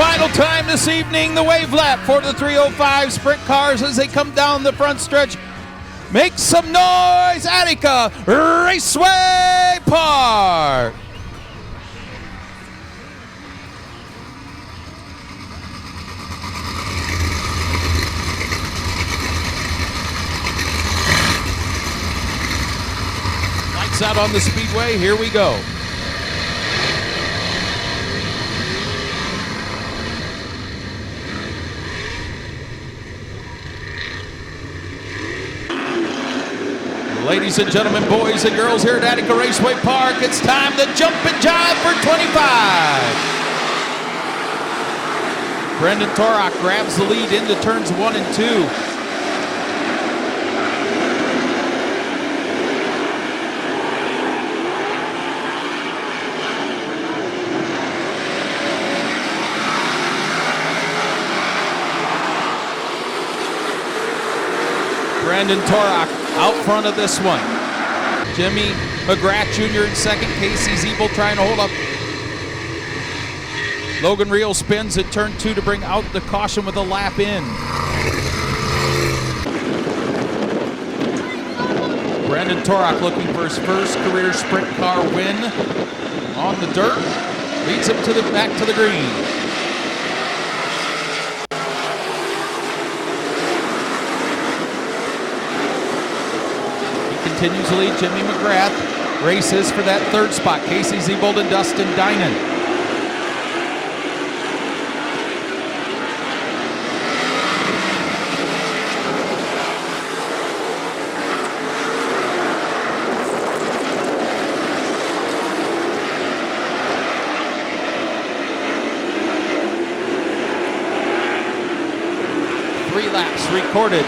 final time this evening, the wave lap for the 305 sprint cars as they come down the front stretch. Make some noise, Attica Raceway Park. Lights out on the speedway, here we go. Ladies and gentlemen, boys and girls here at Attica Raceway Park, it's time to jump and jive for 25. Brendan Torok grabs the lead into turns 1 and 2. Brendan Torok out front of this one. Jimmy McGrath Jr. in second. Casey Zeeble trying to hold up. Logan Rio spins at turn 2 to bring out the caution with a lap in. Brendan Torok looking for his first career sprint car win on the dirt. Leads him to the back to the green. Continues to lead Jimmy McGrath. Races for that third spot. Casey Zeeble and Dustin Dinan. Three laps recorded.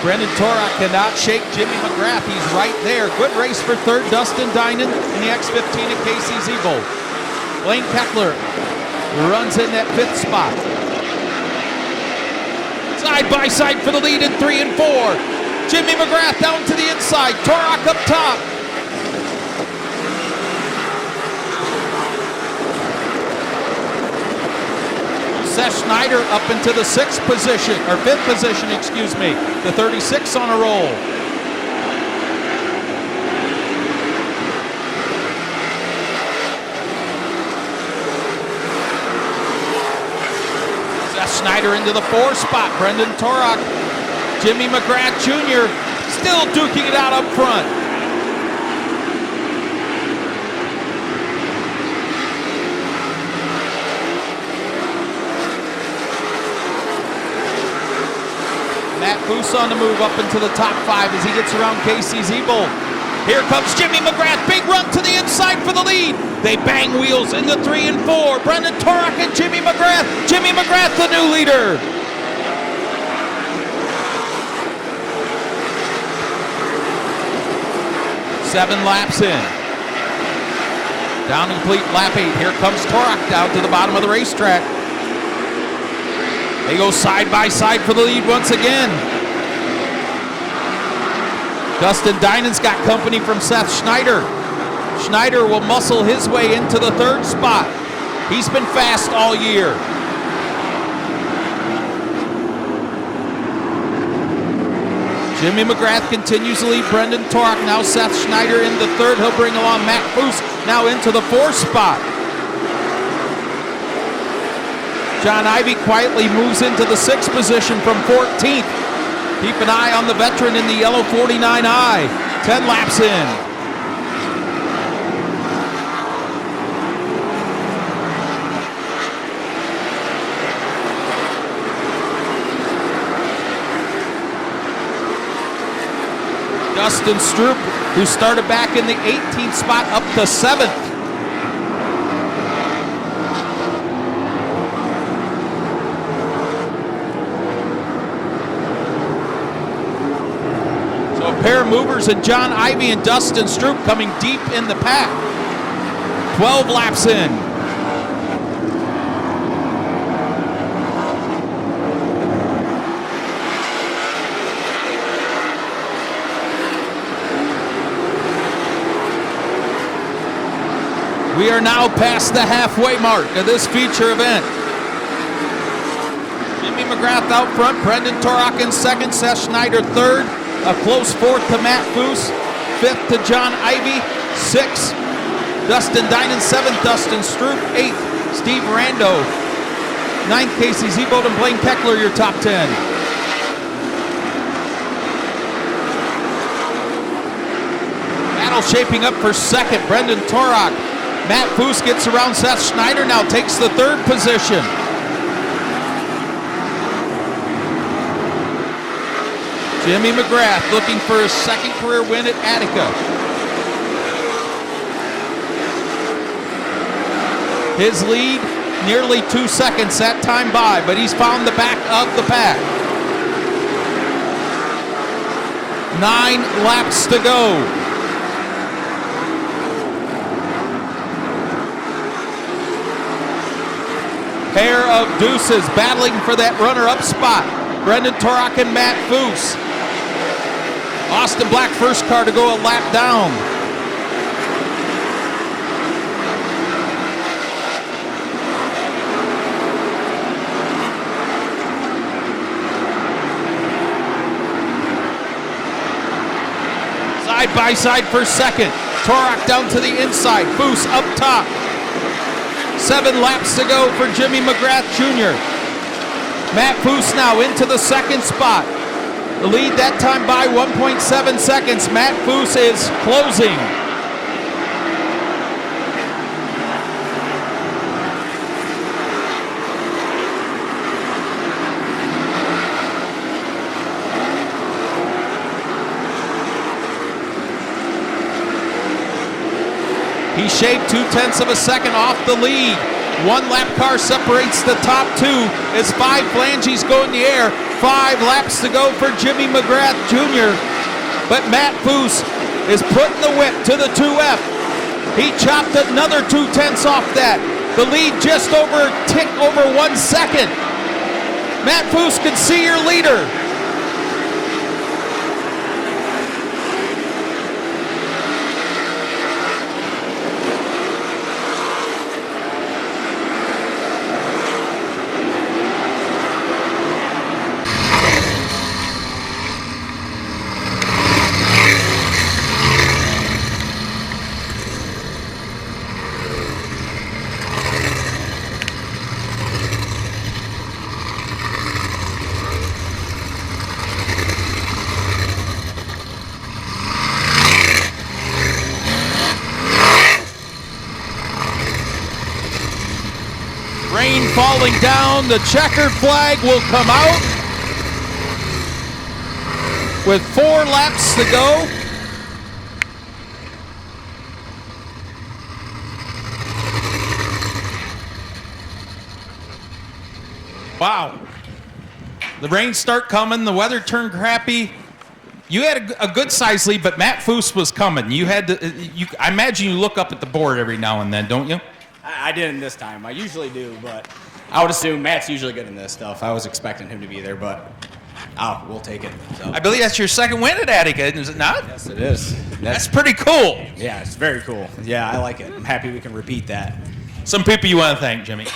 Brendan Torok cannot shake Jimmy McGrath. He's right there. Good race for third. Dustin Dinan in the X15 and Casey Zeeble. Blaine Keckler runs in that 5th spot. Side by side for the lead in 3 and 4. Jimmy McGrath down to the inside. Torok up top. Seth Schneider up into the 6th position, or 5th position, excuse me. The 36 on a roll. Seth Schneider into the 4th spot. Brendan Torok, Jimmy McGrath Jr. still duking it out up front. Matt Foose on the move up into the top 5 as he gets around Casey Zeeble. Here comes Jimmy McGrath. Big run to the inside for the lead. They bang wheels into 3 and 4. Brendan Torok and Jimmy McGrath. Jimmy McGrath, the new leader. Seven laps in. Down complete lap 8. Here comes Torok down to the bottom of the racetrack. They go side by side for the lead once again. Dustin Dinan's got company from Seth Schneider. Schneider will muscle his way into the 3rd spot. He's been fast all year. Jimmy McGrath continues to lead Brendan Torok. Now Seth Schneider in the 3rd. He'll bring along Matt Foose now into the 4th spot. John Ivey quietly moves into the 6th position from 14th. Keep an eye on the veteran in the yellow 49i. 10 laps in. Dustin Stroop, who started back in the 18th spot, up to 7th. Pair of movers and John Ivey and Dustin Stroop coming deep in the pack. 12 laps in. We are now past the halfway mark of this feature event. Jimmy McGrath out front, Brendan Torok in second, Seth Schneider third, a close fourth to Matt Foose, fifth to John Ivey, sixth, Dustin Dinan, seventh, Dustin Stroop, eighth, Steve Rando, ninth, Casey Zebold and Blaine Keckler, your top 10. Battle shaping up for second, Brendan Torok. Matt Foose gets around Seth Schneider, now takes the third position. Jimmy McGrath looking for his second career win at Attica. His lead, nearly 2 seconds that time by, but he's found the back of the pack. 9 laps to go. Pair of deuces battling for that runner-up spot. Brendan Torok and Matt Foose. Austin Black first car to go a lap down. Side by side for second. Torok down to the inside. Foose up top. 7 laps to go for Jimmy McGrath Jr. Matt Foose now into the second spot. The lead that time by 1.7 seconds. Matt Foose is closing. He shaved 0.2 of a second off the lead. 1 lap car separates the top 2 as 5 flanges go in the air. 5 laps to go for Jimmy McGrath Jr. But Matt Foose is putting the whip to the 2F. He chopped another 0.2 off that. The lead just over, tick over 1 second. Matt Foose can see your leader. Rain falling down, the checkered flag will come out with 4 laps to go. Wow. The rains start coming, the weather turned crappy. You had a good size lead, but Matt Foose was coming. You had to, I imagine you look up at the board every now and then, don't you? I didn't this time. I usually do, but I would assume Matt's usually good in this stuff. I was expecting him to be there, but we'll take it. So. I believe that's your second win at Attica, is it not? Yes, it is. That's pretty cool. Yeah, it's very cool. Yeah, I like it. I'm happy we can repeat that. Some people you want to thank, Jimmy.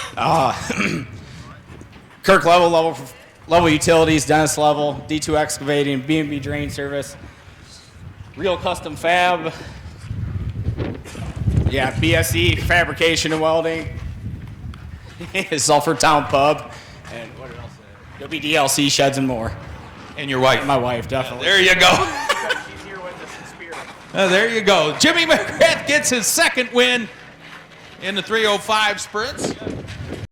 Kirk Level Utilities, Dennis Level, D2 Excavating, B&B Drain Service, Real Custom Fab, yeah, BSE Fabrication and Welding, Sulphur Town Pub, and what else? WDLC Sheds and More. And your wife. My wife, definitely. There you go. She's here with us in spirit. There you go. Jimmy McGrath gets his second win in the 305 sprints.